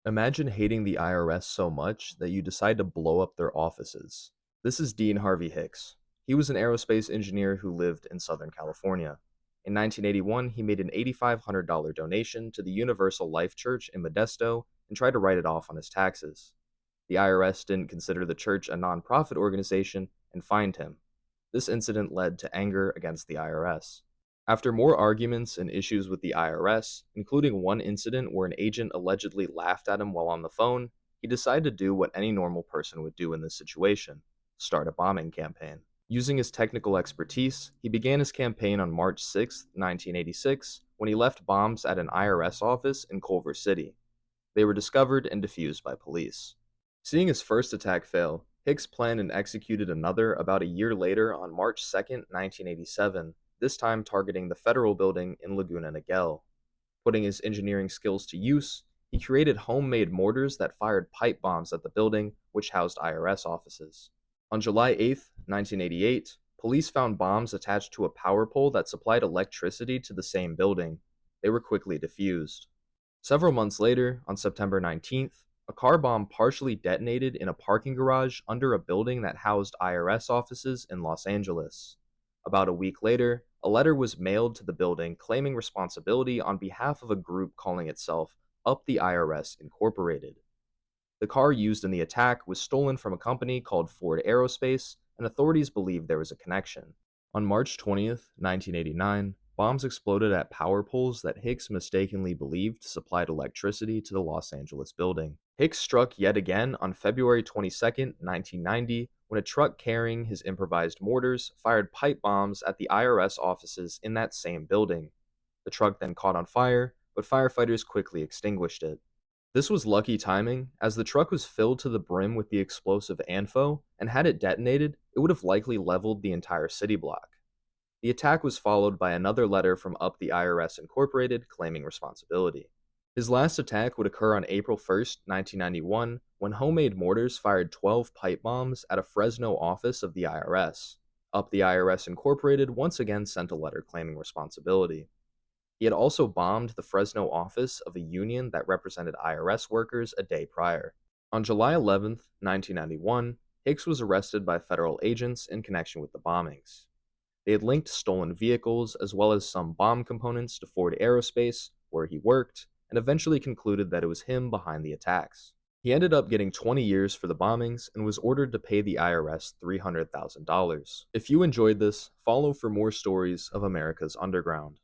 Imagine hating the IRS so much that you decide to blow up their offices. This is Dean Harvey Hicks. He was an aerospace engineer who lived in Southern California. In 1981, he made an $8,500 donation to the Universal Life Church in Modesto and tried to write it off on his taxes. The IRS didn't consider the church a nonprofit organization and fined him. This incident led to anger against the IRS. After more arguments and issues with the IRS, including one incident where an agent allegedly laughed at him while on the phone, he decided to do what any normal person would do in this situation: start a bombing campaign. Using his technical expertise, he began his campaign on March 6, 1986, when he left bombs at an IRS office in Culver City. They were discovered and defused by police. Seeing his first attack fail, Hicks planned and executed another about a year later on March 2, 1987, this time targeting the federal building in Laguna Niguel. Putting his engineering skills to use, he created homemade mortars that fired pipe bombs at the building, which housed IRS offices. On July 8, 1988, police found bombs attached to a power pole that supplied electricity to the same building. They were quickly defused. Several months later, on September 19th, a car bomb partially detonated in a parking garage under a building that housed IRS offices in Los Angeles. About a week later, a letter was mailed to the building claiming responsibility on behalf of a group calling itself Up the IRS Incorporated. The car used in the attack was stolen from a company called Ford Aerospace, and authorities believed there was a connection. On March 20th, 1989, bombs exploded at power poles that Hicks mistakenly believed supplied electricity to the Los Angeles building. Hicks struck yet again on February 22, 1990, when a truck carrying his improvised mortars fired pipe bombs at the IRS offices in that same building. The truck then caught on fire, but firefighters quickly extinguished it. This was lucky timing, as the truck was filled to the brim with the explosive ANFO, and had it detonated, it would have likely leveled the entire city block. The attack was followed by another letter from Up the IRS Incorporated claiming responsibility. His last attack would occur on April 1st, 1991, when homemade mortars fired 12 pipe bombs at a Fresno office of the IRS. Up the IRS Incorporated once again sent a letter claiming responsibility. He had also bombed the Fresno office of a union that represented IRS workers a day prior. On July 11th, 1991, Hicks was arrested by federal agents in connection with the bombings. They had linked stolen vehicles as well as some bomb components to Ford Aerospace, where he worked, and eventually concluded that it was him behind the attacks. He ended up getting 20 years for the bombings and was ordered to pay the IRS $300,000. If you enjoyed this, follow for more stories of America's underground.